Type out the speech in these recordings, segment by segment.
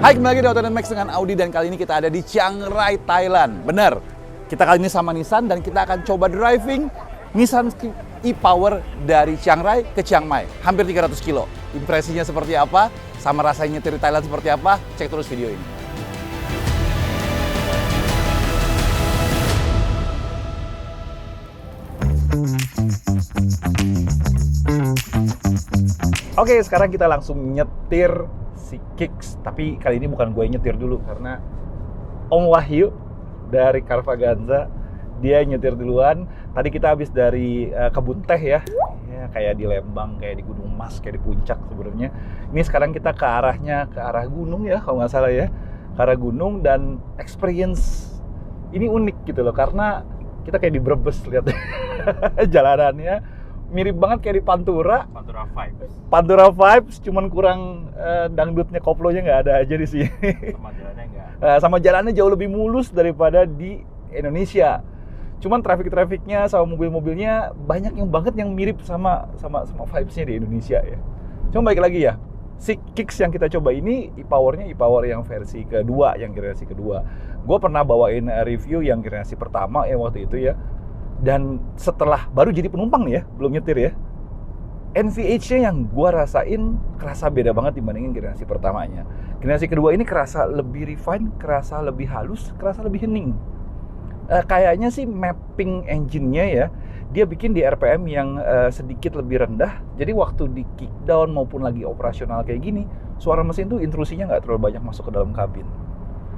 Hai, kembali lagi di Auto & Max dengan Audi dan kali ini kita ada di Chiang Rai, Thailand. Benar, kita kali ini sama Nissan dan kita akan coba driving Nissan e-Power dari Chiang Rai ke Chiang Mai. Hampir 300 kilo. Impresinya seperti apa? Sama rasanya nyetir di Thailand seperti apa? Cek terus video ini. Oke, sekarang kita langsung nyetir si Kicks. Tapi kali ini bukan gue yang nyetir dulu, karena Om Wahyu dari Carvaganza, dia nyetir duluan. Tadi kita habis dari kebun teh ya, kayak di Lembang, kayak di Gunung Mas, kayak di puncak sebenarnya. Ini sekarang kita ke arah gunung ya, kalau nggak salah ya, ke arah gunung. Dan experience ini unik gitu loh, karena kita kayak di Brebes, lihat jalanannya mirip banget kayak di Pantura vibes, cuman kurang dangdutnya, koplonya nggak ada aja di sini. Sama jalannya nggak. Sama jalannya jauh lebih mulus daripada di Indonesia. Cuman traffic-trafficnya sama mobil-mobilnya banyak yang banget yang mirip sama vibes-nya di Indonesia ya. Cuma baik lagi ya, si Kicks yang kita coba ini e-Power yang versi kedua, generasi kedua. Gue pernah bawain review yang generasi pertama ya waktu itu ya. Dan setelah baru jadi penumpang nih ya, belum nyetir ya, NVH-nya yang gue rasain kerasa beda banget dibandingin generasi pertamanya. Generasi kedua ini kerasa lebih refine, kerasa lebih halus, kerasa lebih hening. Kayaknya sih mapping engine-nya ya, dia bikin di RPM yang sedikit lebih rendah. Jadi waktu di kickdown maupun lagi operasional kayak gini, suara mesin tuh intrusinya nggak terlalu banyak masuk ke dalam kabin.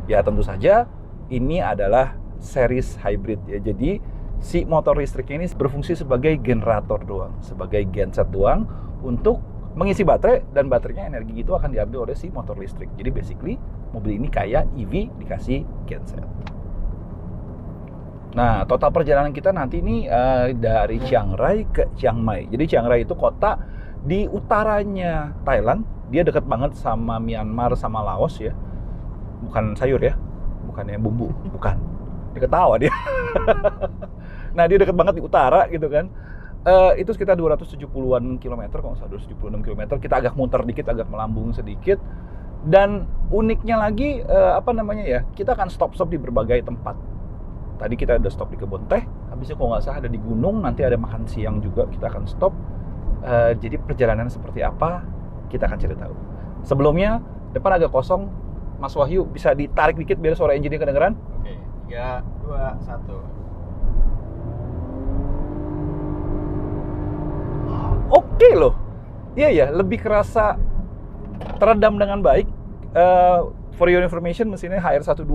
Ya tentu saja ini adalah series hybrid ya, jadi si motor listriknya ini berfungsi sebagai generator doang, sebagai genset doang untuk mengisi baterai, dan baterainya energi itu akan diambil oleh si motor listrik. Jadi basically mobil ini kayak EV dikasih genset. Nah, total perjalanan kita nanti ini dari Chiang Rai ke Chiang Mai. Jadi Chiang Rai itu kota di utaranya Thailand, dia dekat banget sama Myanmar sama Laos ya. Bukan sayur ya, bukannya bumbu, bukan. Dia ketawa dia. Nah, dia dekat banget di utara gitu kan. Itu sekitar 270-an kilometer, kalau nggak salah 276 kilometer. Kita agak muter dikit, agak melambung sedikit. Dan uniknya lagi, kita akan stop-stop di berbagai tempat. Tadi kita ada stop di kebun teh, habisnya kalau nggak salah ada di gunung, nanti ada makan siang juga, kita akan stop. Jadi perjalanan seperti apa, kita akan cari tahu. Sebelumnya, depan agak kosong. Mas Wahyu, bisa ditarik dikit biar suara engine-nya kedengeran? Oke, 3, 2, 1. Oke loh. Iya ya, lebih kerasa teredam dengan baik. For your information, mesinnya HR12,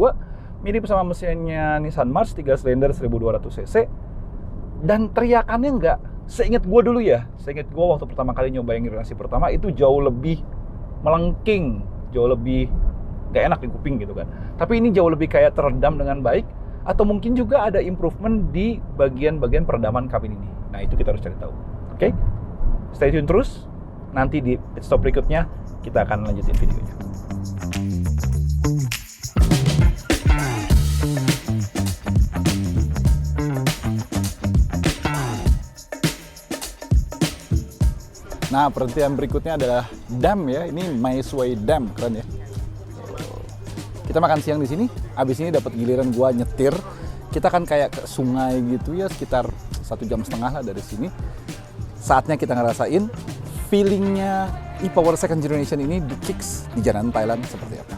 mirip sama mesinnya Nissan March 3 silinder 1200 cc. Dan teriakannya enggak, seingat gue dulu ya, seingat gue waktu pertama kali nyobain generasi pertama itu jauh lebih melengking, jauh lebih gak enak di kuping gitu kan. Tapi ini jauh lebih kayak teredam dengan baik, atau mungkin juga ada improvement di bagian-bagian peredaman kabin ini. Nah, itu kita harus cari tahu. Oke? Stay tune terus. Nanti di pit stop berikutnya kita akan lanjutin videonya. Nah, perhentian berikutnya adalah dam ya. Ini My Sui Dam, keren ya. Kita makan siang di sini. Abis ini dapat giliran gua nyetir. Kita kan kayak ke sungai gitu ya, sekitar 1,5 jam lah dari sini. Saatnya kita ngerasain feelingnya e-Power second generation ini di Kicks di jalanan Thailand seperti apa.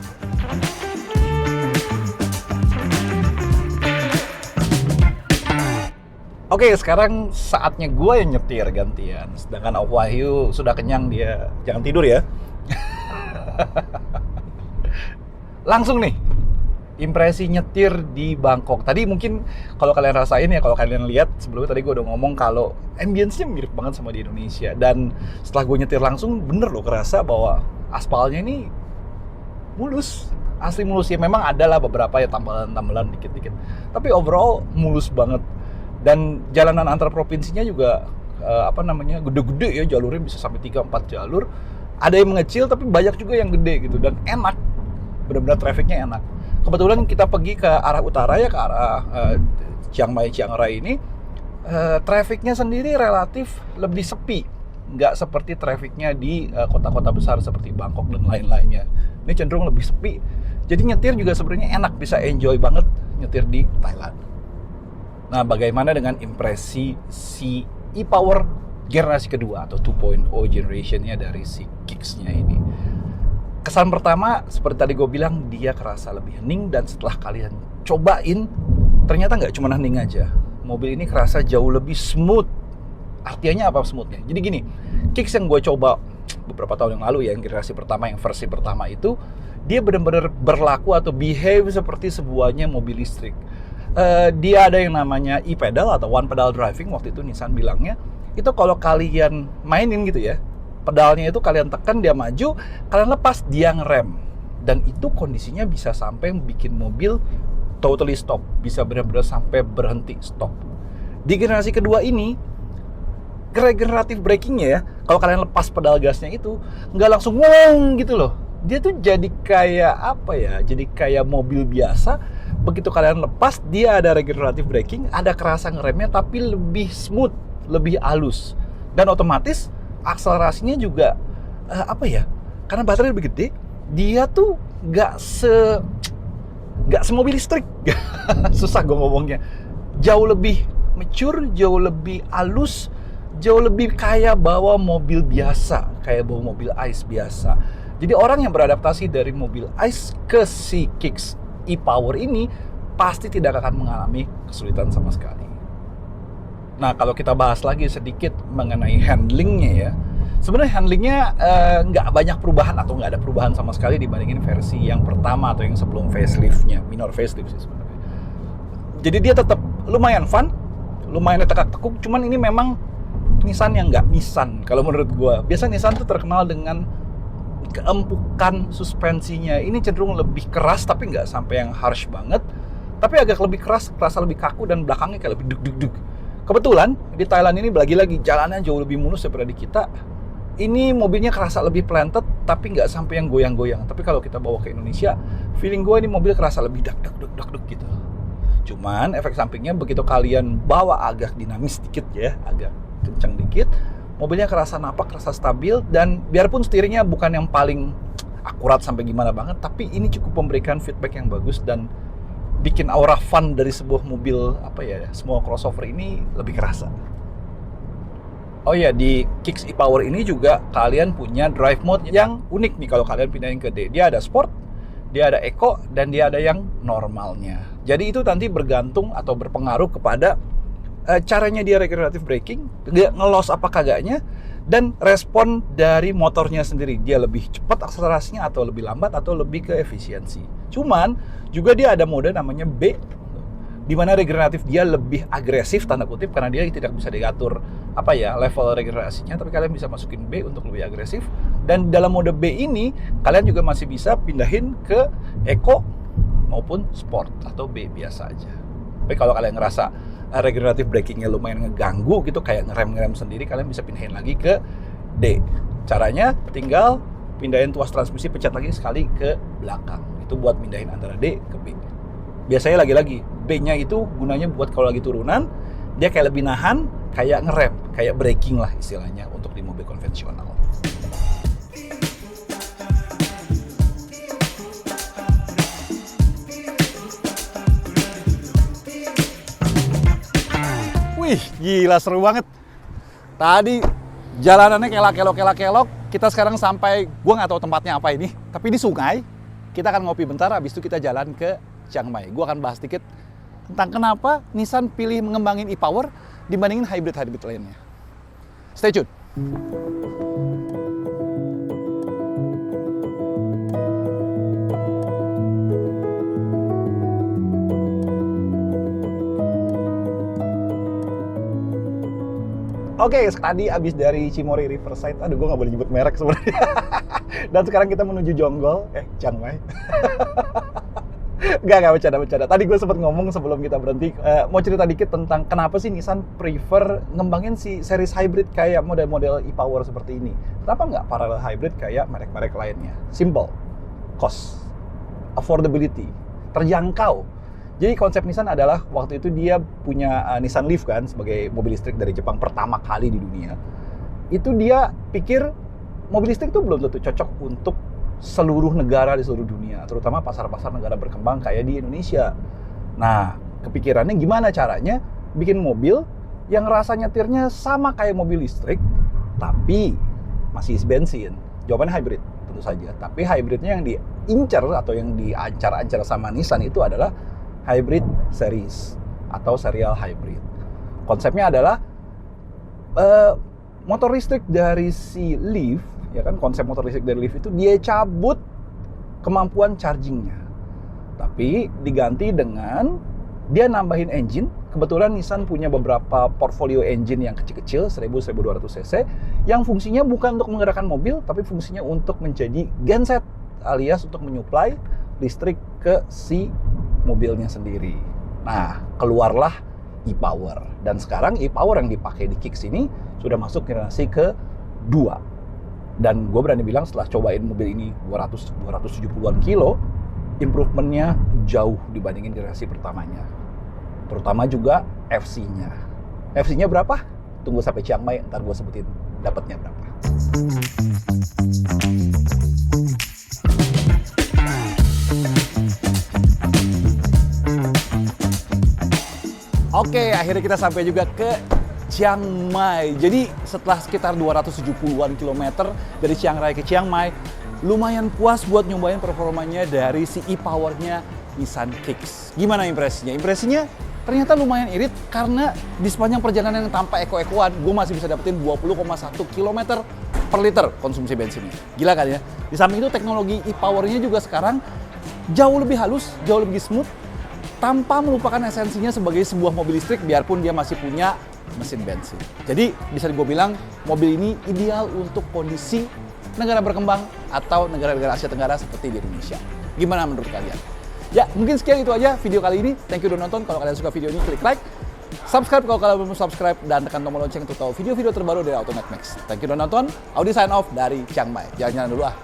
Oke, sekarang saatnya gue yang nyetir gantian. Sedangkan Om Wahyu sudah kenyang, dia jangan tidur ya. Langsung nih, impresi nyetir di Bangkok. Tadi mungkin kalau kalian rasain ya, kalau kalian lihat sebelumnya tadi gue udah ngomong kalau ambience-nya mirip banget sama di Indonesia. Dan setelah gue nyetir langsung, bener loh kerasa bahwa aspalnya ini mulus. Asli mulus ya, memang ada lah beberapa ya tambalan-tambalan dikit-dikit. Tapi overall mulus banget. Dan jalanan antar provinsinya juga gede-gede ya, jalurnya bisa sampai 3-4 jalur. Ada yang mengecil tapi banyak juga yang gede gitu, dan enak. Benar-benar trafficnya enak. Kebetulan kita pergi ke arah utara ya, ke arah Chiang Mai, Chiang Rai ini, trafficnya sendiri relatif lebih sepi nggak seperti trafficnya di kota-kota besar seperti Bangkok dan lain-lainnya. Ini cenderung lebih sepi. Jadi nyetir juga sebenarnya enak, bisa enjoy banget nyetir di Thailand. Nah, bagaimana dengan impresi si e-Power generasi kedua atau 2.0 generationnya dari si Kicks-nya ini? Kesan pertama, seperti tadi gue bilang, dia kerasa lebih hening, dan setelah kalian cobain, ternyata nggak cuma hening aja. Mobil ini kerasa jauh lebih smooth. Artinya apa smoothnya? Jadi gini, Kicks yang gue coba beberapa tahun yang lalu ya, yang generasi pertama, yang versi pertama itu, dia benar-benar berlaku atau behave seperti sebuahnya mobil listrik. Dia ada yang namanya e-pedal atau one pedal driving, waktu itu Nissan bilangnya. Itu kalau kalian mainin gitu ya, pedalnya itu kalian tekan, dia maju, kalian lepas, dia ngerem. Dan itu kondisinya bisa sampai bikin mobil totally stop, bisa benar-benar sampai berhenti stop. Di generasi kedua ini, regenerative braking-nya ya, kalau kalian lepas pedal gasnya itu, nggak langsung wong gitu loh. Dia tuh jadi kayak apa ya, jadi kayak mobil biasa. Begitu kalian lepas, dia ada regenerative braking, ada kerasa ngeremnya, tapi lebih smooth, lebih halus. Dan otomatis akselerasinya juga apa ya, karena baterai lebih gede, dia tuh nggak semobil listrik. Susah gue ngomongnya. Jauh lebih mature, jauh lebih halus, jauh lebih kayak bawa mobil biasa, kayak bawa mobil ICE biasa. Jadi orang yang beradaptasi dari mobil ICE ke si Kicks e-Power ini pasti tidak akan mengalami kesulitan sama sekali. Nah, kalau kita bahas lagi sedikit mengenai handlingnya ya, sebenarnya handlingnya nggak banyak perubahan atau nggak ada perubahan sama sekali dibandingin versi yang pertama atau yang sebelum faceliftnya, minor facelift sih sebenarnya. Jadi dia tetap lumayan fun, lumayan tekak-tekuk, cuman ini memang Nissan yang nggak Nissan kalau menurut gue. Biasa Nissan tuh terkenal dengan keempukan suspensinya. Ini cenderung lebih keras tapi nggak sampai yang harsh banget, tapi agak lebih keras, terasa lebih kaku, dan belakangnya kayak lebih duk-duk-duk. Kebetulan di Thailand ini lagi-lagi jalannya jauh lebih mulus daripada di kita. Ini mobilnya kerasa lebih planted tapi nggak sampai yang goyang-goyang. Tapi kalau kita bawa ke Indonesia, feeling gue ini mobil kerasa lebih dak-dak-dak-dak gitu. Cuman efek sampingnya begitu kalian bawa agak dinamis dikit ya, agak kencang dikit, mobilnya kerasa napak, kerasa stabil, dan biarpun setirnya bukan yang paling akurat sampai gimana banget, tapi ini cukup memberikan feedback yang bagus dan bikin aura fun dari sebuah mobil apa ya, semua crossover ini lebih kerasa. Oh ya, di Kicks e-Power ini juga kalian punya drive mode yang unik nih kalau kalian pindahin ke D. Dia ada sport, dia ada eco, dan dia ada yang normalnya. Jadi itu nanti bergantung atau berpengaruh kepada caranya dia regenerative braking, dia ngelos apa kagaknya, dan respon dari motornya sendiri. Dia lebih cepat akselerasinya atau lebih lambat atau lebih ke efisiensi. Cuman juga dia ada mode namanya B, di mana regeneratif dia lebih agresif tanda kutip, karena dia tidak bisa diatur apa ya level regenerasinya, tapi kalian bisa masukin B untuk lebih agresif. Dan dalam mode B ini kalian juga masih bisa pindahin ke eco maupun sport atau B biasa aja. Tapi kalau kalian ngerasa regenerative brakingnya lumayan ngeganggu gitu, kayak ngerem sendiri, kalian bisa pindahin lagi ke D. Caranya tinggal pindahin tuas transmisi, pencet lagi sekali ke belakang. Itu buat pindahin antara D ke B. Biasanya lagi-lagi B-nya itu gunanya buat kalau lagi turunan, dia kayak lebih nahan, kayak ngerem, kayak braking lah istilahnya untuk di mobil konvensional. Wih, gila seru banget. Tadi jalanannya kelak-kelok. Kita sekarang sampai, gua nggak tahu tempatnya apa ini, tapi di sungai. Kita akan ngopi bentar, habis itu kita jalan ke Chiang Mai. Gua akan bahas sedikit tentang kenapa Nissan pilih mengembangin e-Power dibandingin hybrid lainnya. Stay tune. Oke, tadi abis dari Cimory Riverside, aduh gue nggak boleh nyebut merek sebenarnya. Dan sekarang kita menuju Jonggol, Chiang Mai. Gak bercanda. Tadi gue sempat ngomong sebelum kita berhenti, mau cerita dikit tentang kenapa sih Nissan prefer ngembangin si series hybrid kayak model-model e-Power seperti ini. Kenapa nggak parallel hybrid kayak merek-merek lainnya? Simple, cost, affordability, terjangkau. Jadi konsep Nissan adalah waktu itu dia punya Nissan Leaf kan, sebagai mobil listrik dari Jepang pertama kali di dunia. itu dia pikir mobil listrik itu belum tentu cocok untuk seluruh negara di seluruh dunia, terutama pasar-pasar negara berkembang kayak di Indonesia. Nah, kepikirannya gimana caranya bikin mobil yang rasa nyetirnya sama kayak mobil listrik, tapi masih isi bensin. Jawabannya hybrid, tentu saja. Tapi hybridnya yang diincar atau yang diancar-ancar sama Nissan itu adalah hybrid series atau serial hybrid. Konsepnya adalah motor listrik dari si Leaf, ya kan, konsep motor listrik dari Leaf itu dia cabut kemampuan chargingnya, tapi diganti dengan dia nambahin engine. Kebetulan Nissan punya beberapa portfolio engine yang kecil-kecil 1000-1200 cc yang fungsinya bukan untuk menggerakkan mobil, tapi fungsinya untuk menjadi genset alias untuk menyuplai listrik ke si mobilnya sendiri. Nah, keluarlah e-Power, dan sekarang e-Power yang dipakai di Kicks ini sudah masuk generasi ke-2. Dan gue berani bilang setelah cobain mobil ini 270-an kilo, improvementnya jauh dibandingin generasi pertamanya. Terutama juga FC-nya. FC-nya berapa? Tunggu sampai Chiang Mai, ntar gue sebutin dapatnya berapa. Oke, akhirnya kita sampai juga ke Chiang Mai. Jadi setelah sekitar 270-an kilometer dari Chiang Rai ke Chiang Mai, lumayan puas buat nyobain performanya dari si e-Power-nya Nissan Kicks. Gimana impresinya? Impresinya ternyata lumayan irit karena di sepanjang perjalanan yang tanpa eko-ekoan, gue masih bisa dapetin 20,1 km per liter konsumsi bensinnya. Gila kan ya? Di samping itu teknologi e-Power-nya juga sekarang jauh lebih halus, jauh lebih smooth, tanpa melupakan esensinya sebagai sebuah mobil listrik biarpun dia masih punya mesin bensin. Jadi bisa gue bilang mobil ini ideal untuk kondisi negara berkembang atau negara-negara Asia Tenggara seperti di Indonesia. Gimana menurut kalian? Ya, mungkin sekian itu aja video kali ini. Thank you udah nonton. Kalau kalian suka video ini, klik like. Subscribe kalau kalian belum subscribe. Dan tekan tombol lonceng untuk tahu video-video terbaru dari Autonet Max. Thank you udah nonton. Audi sign off dari Chiang Mai. Jalan-jalan dulu ah.